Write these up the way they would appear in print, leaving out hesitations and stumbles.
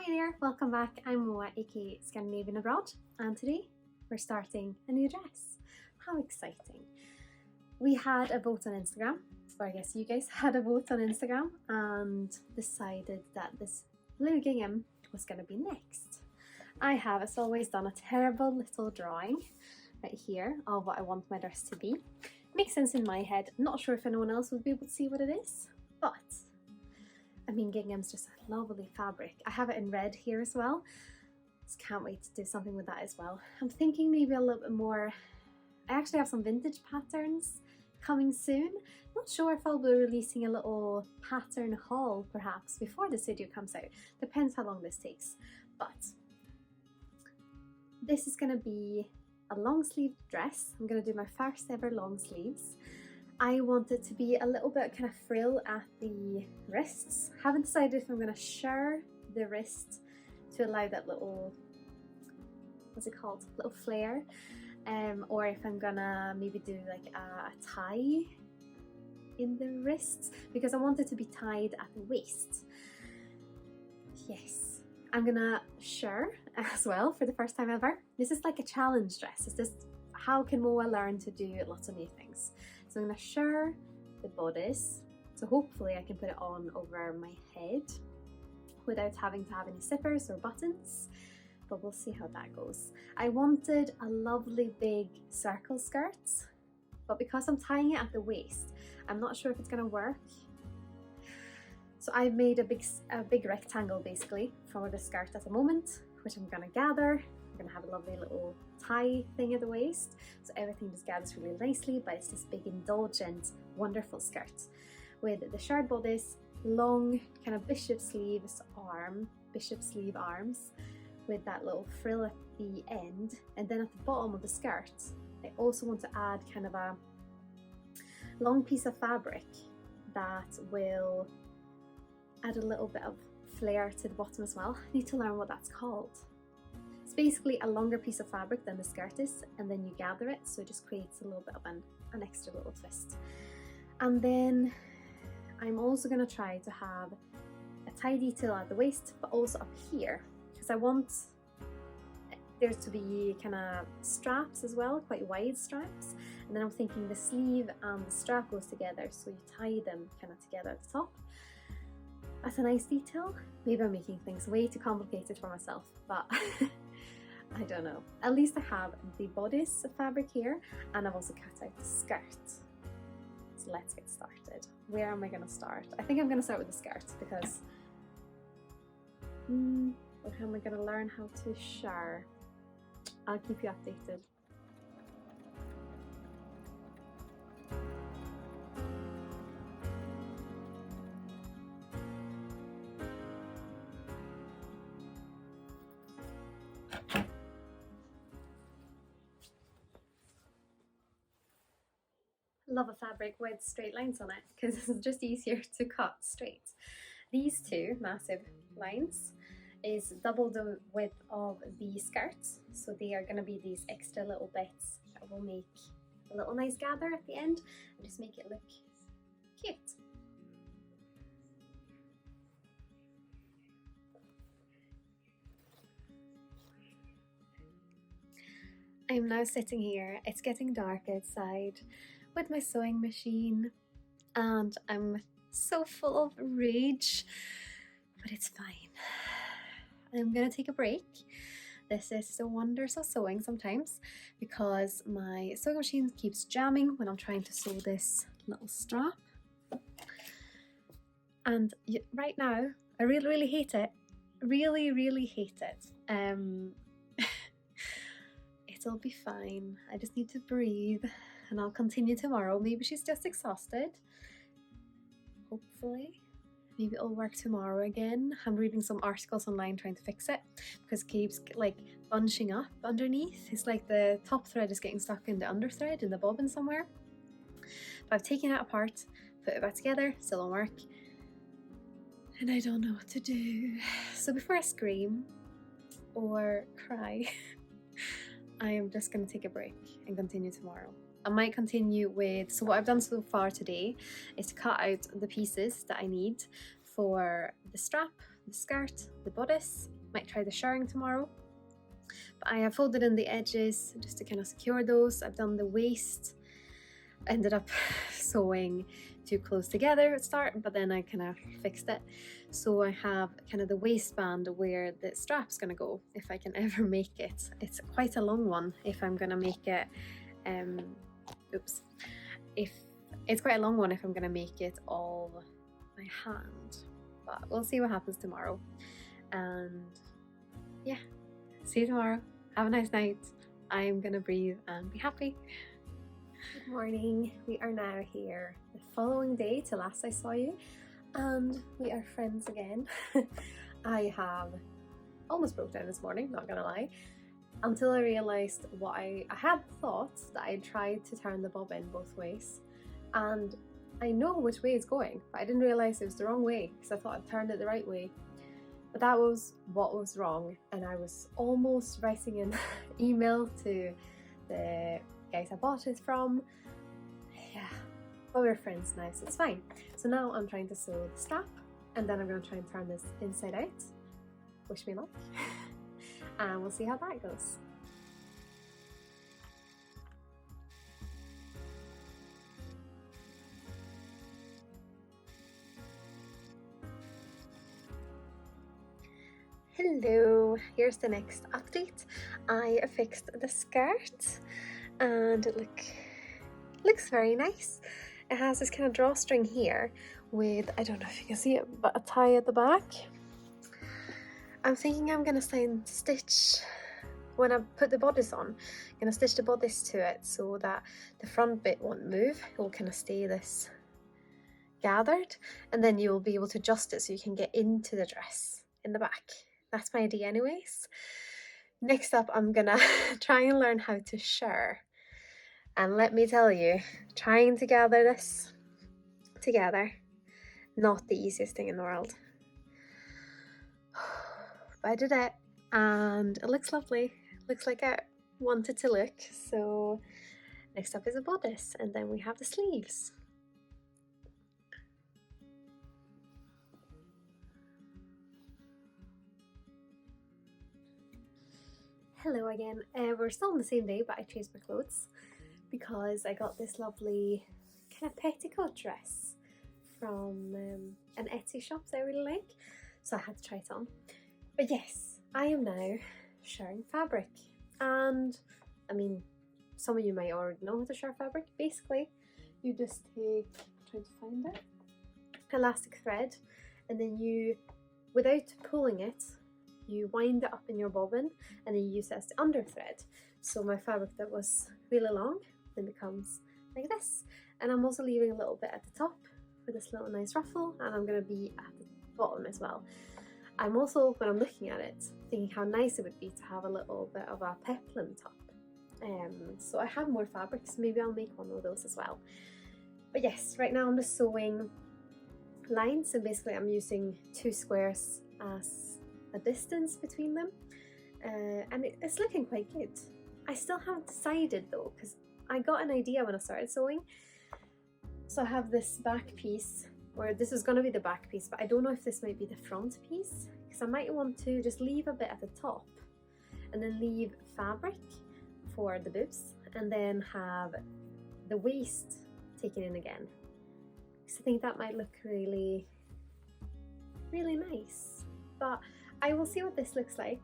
Hi there, welcome back. I'm Moa, aka Scandinavian abroad, and today we're starting a new dress. How exciting! We had a vote on Instagram, or I guess you guys had a vote on Instagram, and decided that this blue gingham was going to be next. I have, as always, done a terrible little drawing right here of what I want my dress to be. Makes sense in my head. Not sure if anyone else would be able to see what it is, but I mean, gingham's just a lovely fabric. I have it in red here as well. Just can't wait to do something with that as well. I'm thinking maybe a little bit more. I actually have some vintage patterns coming soon. Not sure if I'll be releasing a little pattern haul perhaps before this video comes out. Depends how long this takes. But this is going to be a long sleeved dress. I'm going to do my first ever long sleeves. I want it to be a little bit kind of frill at the wrists. Haven't decided if I'm going to shirr the wrist to allow that little, what's it called, little flare, or if I'm gonna maybe do like a tie in the wrists, because I want it to be tied at the waist. Yes, I'm gonna shirr as well for the first time ever. This is like a challenge dress. It's just, how can Moa learn to do lots of new things? So I'm going to shirr the bodice, so hopefully I can put it on over my head without having to have any zippers or buttons, but we'll see how that goes. I wanted a lovely big circle skirt, but because I'm tying it at the waist, I'm not sure if it's going to work. So I've made a big rectangle basically for the skirt at the moment, which I'm going to gather. I'm going to have a lovely little tie thing at the waist, so everything just gathers really nicely, but it's this big indulgent wonderful skirt with the shirred bodice, long kind of bishop sleeve arms with that little frill at the end, and then at the bottom of the skirt I also want to add kind of a long piece of fabric that will add a little bit of flare to the bottom as well. I need to learn what that's called. It's basically a longer piece of fabric than the skirt is, and then you gather it, so it just creates a little bit of an extra little twist. And then I'm also going to try to have a tie detail at the waist, but also up here, because I want there to be kind of straps as well, quite wide straps. And then I'm thinking the sleeve and the strap goes together, so you tie them kind of together at the top. That's a nice detail. Maybe I'm making things way too complicated for myself, but I don't know. at least I have the bodice fabric here, and I've also cut out the skirt. So let's get started. Where am I going to start? I think I'm going to start with the skirt, because or how am I going to learn how to shirr? I'll keep you updated. Love a fabric with straight lines on it, because it's just easier to cut straight. These two massive lines is double the width of the skirts, so they are going to be these extra little bits that will make a little nice gather at the end and just make it look cute. I'm now sitting here, it's getting dark outside, with my sewing machine, and I'm so full of rage, but it's fine. I'm gonna take a break. This is the wonders of sewing sometimes, because my sewing machine keeps jamming when I'm trying to sew this little strap. And right now, I really hate it. Really hate it. It'll be fine. I just need to breathe, and I'll continue tomorrow. Maybe she's just exhausted. Hopefully. Maybe it'll work tomorrow again. I'm reading some articles online trying to fix it, because it keeps like bunching up underneath. It's like the top thread is getting stuck in the under thread in the bobbin somewhere. But I've taken it apart, put it back together, still don't work. And I don't know what to do. So before I scream or cry, I am just going to take a break and continue tomorrow. I might continue with, so what I've done so far today is to cut out the pieces that I need for the strap, the skirt, the bodice. Might try the shirring tomorrow. But I have folded in the edges just to kind of secure those. I've done the waist. Ended up sewing too close together at start, but then I kind of fixed it. So I have kind of the waistband where the strap's gonna go, if I can ever make it. It's quite a long one if I'm gonna make it, if it's quite a long one if I'm gonna make it all by hand. But we'll see what happens tomorrow. And yeah, see you tomorrow. Have a nice night. I'm gonna breathe and be happy. Good morning. We are now here the following day to last I saw you, and we are friends again. I have almost broke down this morning, not gonna lie, until I realised what I had thought that I tried to turn the bobbin both ways, and I know which way it's going, but I didn't realise it was the wrong way because I thought I'd turned it the right way. But that was what was wrong, and I was almost writing an email to the guys I bought it from. Yeah, but we're friends now, so it's fine. So now I'm trying to sew the strap, and then I'm going to try and turn this inside out. Wish me luck. And we'll see how that goes. Hello, here's the next update. I fixed the skirt and it looks very nice. It has this kind of drawstring here with, I don't know if you can see it, but a tie at the back. I'm thinking I'm gonna stitch, when I put the bodice on, I'm gonna stitch the bodice to it so that the front bit won't move. It will kind of stay this gathered, and then you'll be able to adjust it so you can get into the dress in the back. That's my idea anyways. Next up, I'm gonna try and learn how to shirr. And let me tell you, trying to gather this together, not the easiest thing in the world. But I did it, and it looks lovely. Looks like I wanted to look. So next up is a bodice, and then we have the sleeves. Hello again. We're still on the same day, but I changed my clothes because I got this lovely kind of petticoat dress from an Etsy shop that I really like, so I had to try it on. But yes, I am now shirring fabric, and I mean, some of you might already know how to shirr fabric. Basically, you just take, trying to find it, elastic thread, and then you, without pulling it, you wind it up in your bobbin and then you use it as the under thread. So my fabric that was really long then becomes like this. And I'm also leaving a little bit at the top for this little nice ruffle, and I'm going to be at the bottom as well. I'm also, when I'm looking at it, thinking how nice it would be to have a little bit of a peplum top. So I have more fabrics, maybe I'll make one of those as well. But yes, right now I'm just sewing lines, so basically I'm using 2 squares as a distance between them, and it's looking quite good. I still haven't decided though, because I got an idea when I started sewing. So I have this back piece, where this is going to be the back piece, but I don't know if this might be the front piece, because I might want to just leave a bit at the top and then leave fabric for the boobs, and then have the waist taken in again, because I think that might look really, really nice. But I will see what this looks like.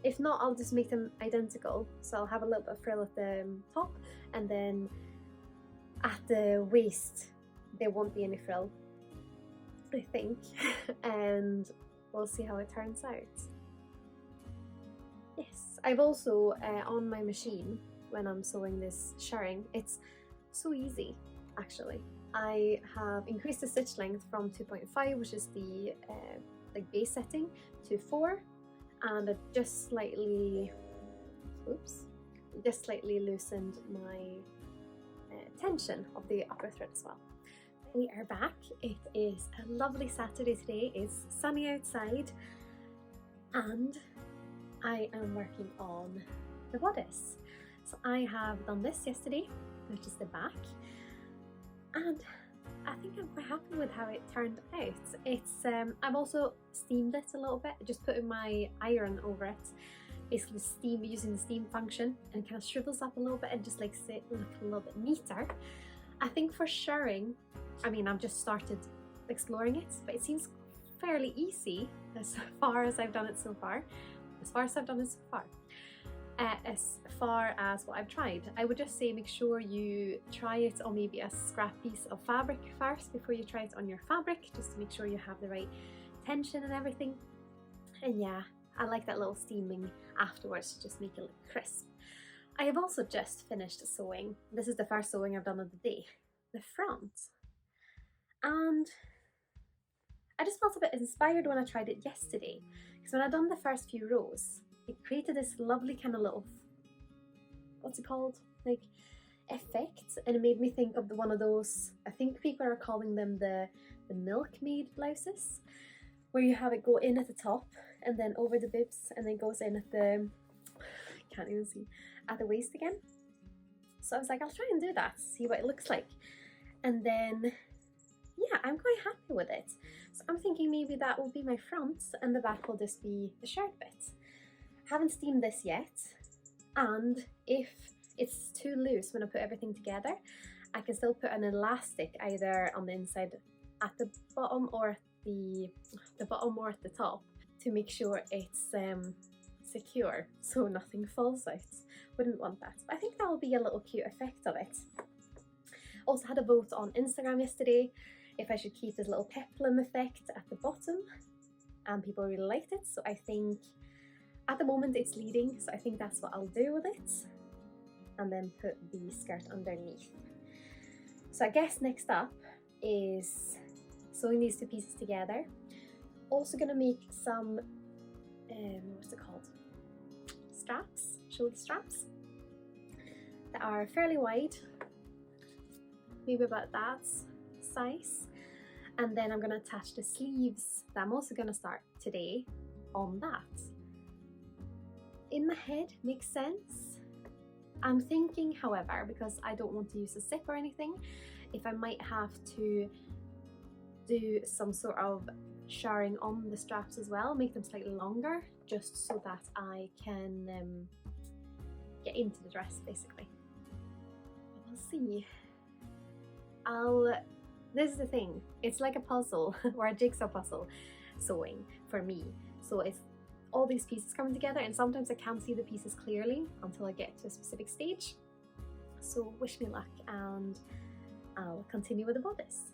If not, I'll just make them identical. So I'll have a little bit of frill at the top, and then at the waist there won't be any frill, I think. And we'll see how it turns out. Yes, I've also on my machine, when I'm sewing this shirring, it's so easy actually. I have increased the stitch length from 2.5, which is the like base setting, to 4, and I just slightly loosened my tension of the upper thread as well. We are back. It is a lovely Saturday today. It's sunny outside, and I am working on the bodice. So I have done this yesterday, which is the back, and I think I'm quite happy with how it turned out. It's I've also steamed it a little bit, just putting my iron over it, basically steam using the steam function, and it kind of shrivels up a little bit and just makes it look a little bit neater. I think for shirring, I mean, I've just started exploring it, but it seems fairly easy as far as I've done it so far. As far as what I've tried, I would just say make sure you try it on maybe a scrap piece of fabric first before you try it on your fabric, just to make sure you have the right tension and everything. And yeah, I like that little steaming afterwards to just make it look crisp. I have also just finished sewing. This is the first sewing I've done of the day, the front. And I just felt a bit inspired when I tried it yesterday, because when I'd done the first few rows, it created this lovely kind of little, what's it called, like effect, and it made me think of one of those, I think people are calling them the milkmaid blouses, where you have it go in at the top and then over the bibs and then goes in at the, can't even see, at the waist again. So I was like, I'll try and do that, see what it looks like. And then, yeah, I'm quite happy with it. So I'm thinking maybe that will be my front and the back will just be the shirt bit. Haven't steamed this yet, and if it's too loose when I put everything together, I can still put an elastic either on the inside at the bottom or at the bottom or at the top to make sure it's secure so nothing falls out. Wouldn't want that. But I think that will be a little cute effect of it. Also had a vote on Instagram yesterday if I should keep this little peplum effect at the bottom, and people really liked it, so I think at the moment it's leading, so I think that's what I'll do with it, and then put the skirt underneath. So I guess next up is sewing these two pieces together. Also gonna make some, what's it called? Straps, shoulder straps that are fairly wide, maybe about that size. And then I'm gonna attach the sleeves that I'm also gonna start today on that. In my head, makes sense. I'm thinking, however, because I don't want to use a zip or anything, if I might have to do some sort of shirring on the straps as well, make them slightly longer, just so that I can get into the dress, basically. But we'll see. This is the thing, it's like a puzzle or a jigsaw puzzle sewing for me. So it's all these pieces coming together, and sometimes I can't see the pieces clearly until I get to a specific stage. So wish me luck, and I'll continue with the bodice.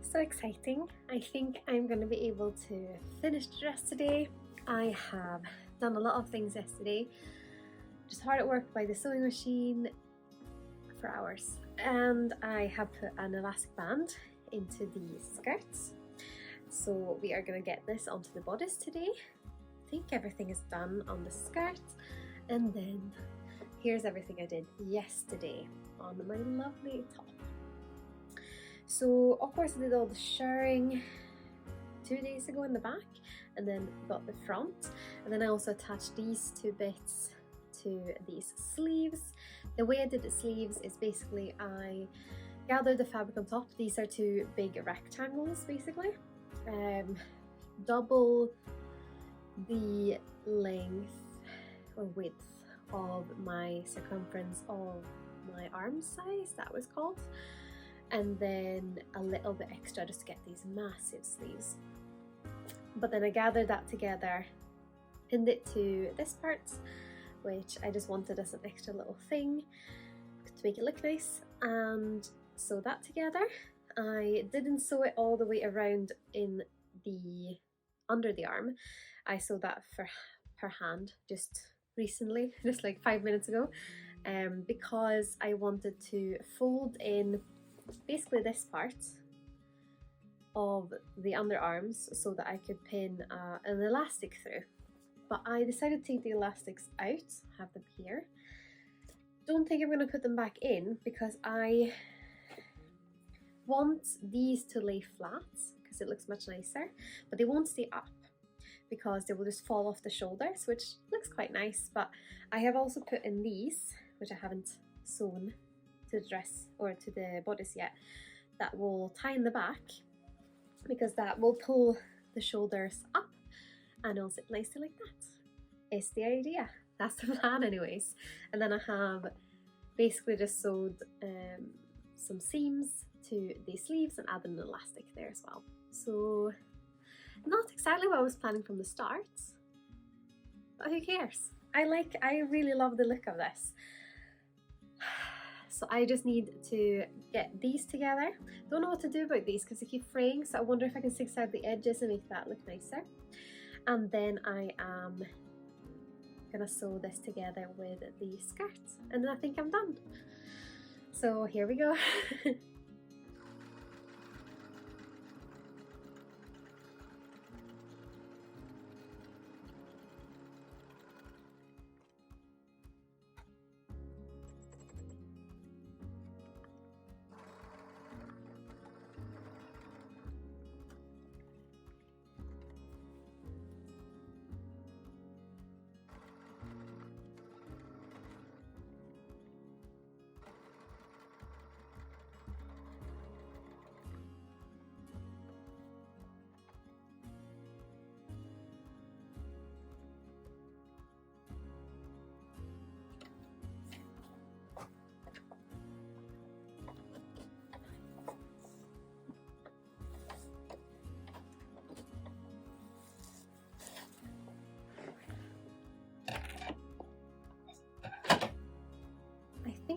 So exciting. I think I'm going to be able to finish the dress today. I have done a lot of things yesterday, just hard at work by the sewing machine for hours, and I have put an elastic band into the skirts. So we are going to get this onto the bodice today. I think everything is done on the skirt, and then here's everything I did yesterday on my lovely top. So of course I did all the shirring 2 days ago in the back, and then got the front, and then I also attached these two bits to these sleeves. The way I did the sleeves is basically I gathered the fabric on top. These are two big rectangles basically, double the length or width of my circumference of my arm size, that was called, and then a little bit extra just to get these massive sleeves. But then I gathered that together, pinned it to this part, which I just wanted as an extra little thing to make it look nice, and sew that together. I didn't sew it all the way around in the under the arm. I sewed that per hand just recently, just like 5 minutes ago, because I wanted to fold in basically this part of the underarms so that I could pin an elastic through. But I decided to take the elastics out, have them here. Don't think I'm going to put them back in because I want these to lay flat because it looks much nicer, but they won't stay up because they will just fall off the shoulders, which looks quite nice. But I have also put in these, which I haven't sewn the dress or to the bodice yet, that will tie in the back, because that will pull the shoulders up and it'll sit nicely like that. It's the idea. That's the plan anyways. And then I have basically just sewed some seams to the sleeves and added an elastic there as well. So not exactly what I was planning from the start, but who cares? I really love the look of this. So I just need to get these together. Don't know what to do about these because they keep fraying, so I wonder if I can zigzag out the edges and make that look nicer. And then I am gonna sew this together with the skirt, and then I think I'm done. So here we go.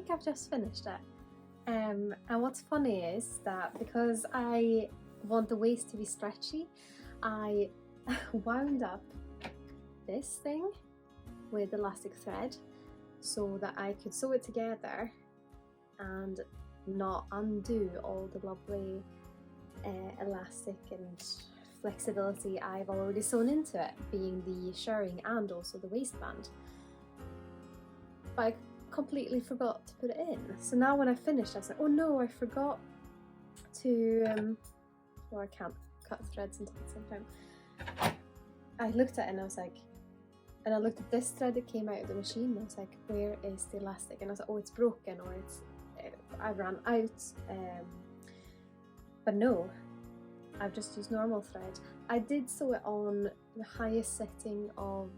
I've just finished it, and what's funny is that because I want the waist to be stretchy, I wound up this thing with elastic thread so that I could sew it together and not undo all the lovely elastic and flexibility I've already sewn into it, being the shirring and also the waistband. But I completely forgot to put it in. So now when I finished, I was like, oh no, I forgot to oh, I can't cut threads at the same time. I looked at it and I was like, and I looked at this thread that came out of the machine and I was like, where is the elastic? And I was like, oh, it's broken, or it's I ran out. But no, I've just used normal thread. I did sew it on the highest setting of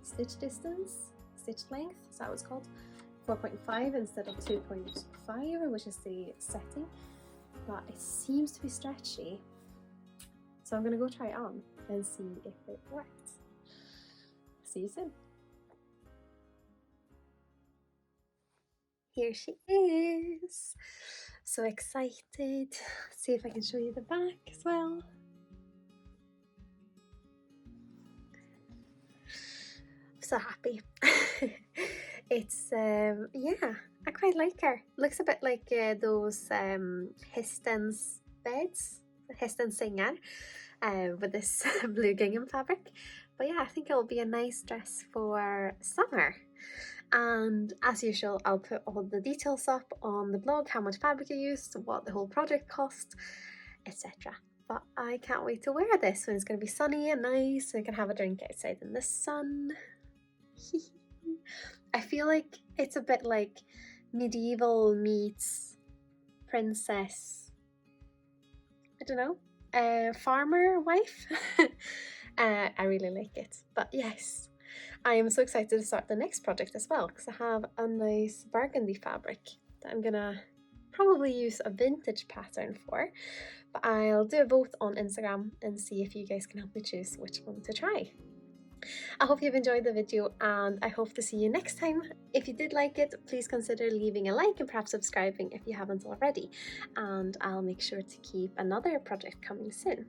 stitch distance, stitch length, is that what it's called? 4.5 instead of 2.5, which is the setting, but it seems to be stretchy, so I'm gonna go try it on and see if it worked. See you soon. Here she is. So excited. See if I can show you the back as well. I'm so happy. It's yeah, I quite like her. Looks a bit like those Histon's beds, Histon Singer, with this blue gingham fabric. But yeah, I think it'll be a nice dress for summer. And as usual, I'll put all the details up on the blog, how much fabric I used, what the whole project cost, etc. But I can't wait to wear this when it's going to be sunny and nice, and I can have a drink outside in the sun. I feel like it's a bit like medieval meets princess, I don't know, farmer wife. I really like it. But yes, I am so excited to start the next project as well, because I have a nice burgundy fabric that I'm gonna probably use a vintage pattern for, but I'll do a vote on Instagram and see if you guys can help me choose which one to try. I hope you've enjoyed the video, and I hope to see you next time. If you did like it, please consider leaving a like and perhaps subscribing if you haven't already, and I'll make sure to keep another project coming soon.